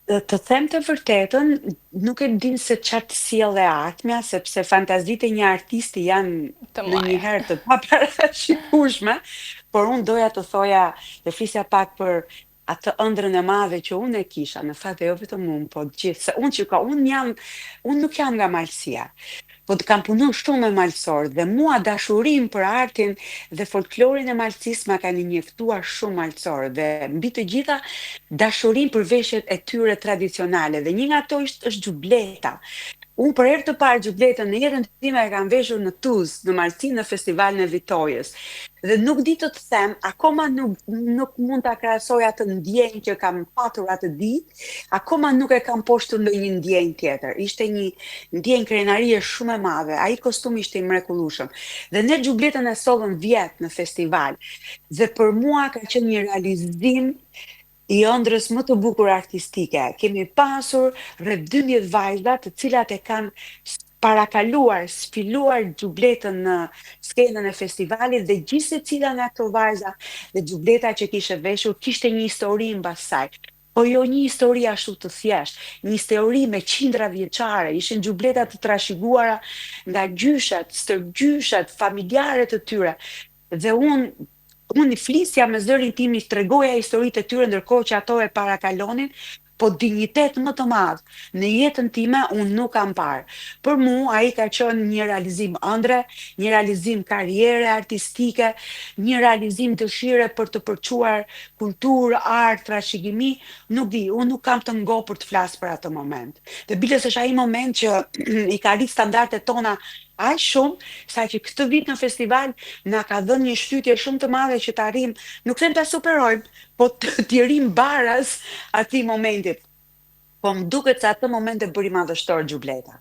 Të them të vërtetën, nuk e din se çfarë të sjellë e ardhmja, sepse fantazitë e një artisti janë Të mëdha. ndonjëherë të paparashikueshme, por unë doja të thoja, të flisja pak për atë ëndrrën e madhe që unë e kisha, në fakt e jo vetëm unë, po gjithë, se unë që ka, unë nuk jam nga Malësia, po të kam punu shumë me malësorë dhe mua dashurim për artin dhe folklorin e Malësisë ma kanë injektuar shumë malësorë dhe mbi të gjitha dashurim për veshjet e tyre tradicionale dhe një nga ato është xhubleta. Unë për herë të parë xhubletën në jetën time e kam veshur në Tuzë, në Malësi, në festivalin e Vitojës. Dhe nuk di të them, akoma nuk mund ta krahasoj atë ndjenjë që kam patur atë ditë, akoma nuk e kam poshtur ndonjë ndjenjë tjetër. Ishte një ndjenjë krenarie shumë e madhe. Ai kostum ishte i mrekullueshëm. Dhe ne xhubletën e sollëm vjet në festival. Dhe për mua ka qenë një realizim i ëndrrës më të bukur artistike. Kemi pasur rreth 12 vajza të cilat e kanë parakaluar, sfiluar xhubletën në skenën e festivalit dhe gjithë secila nga ato vajza dhe xhubleta që kishte veshur kishte një histori mbas saj. Po jo një histori ashtu të thjesht, një histori me qindra vjeçare, ishin xhubleta të trashëguara nga gjyshat, stërgjyshat, familjarët e tyre. Dhe unë i flisja me zërin tim, i tregoja historitë e tyre ndërkohë që ato e parakalonin, po dinjitet më të madh në jetën time unë nuk kam parë. Për mua ai ka qenë një realizim ëndre, një realizim karriere artistike, një realizim dëshire për të përçuar kulturë, art, trashëgimi, nuk di, unë nuk kam të ngopur të flas për atë moment. Dhe biles është ai moment që i ka rrit standardet tona aq shumë, sa që këtë vit në festival na ka dhënë një shtytje shumë të madhe që të arrim, nuk them ta superojmë, po të rrim baraz atij momentit. Po më duket se atë moment e bëri madhështor xhubleta.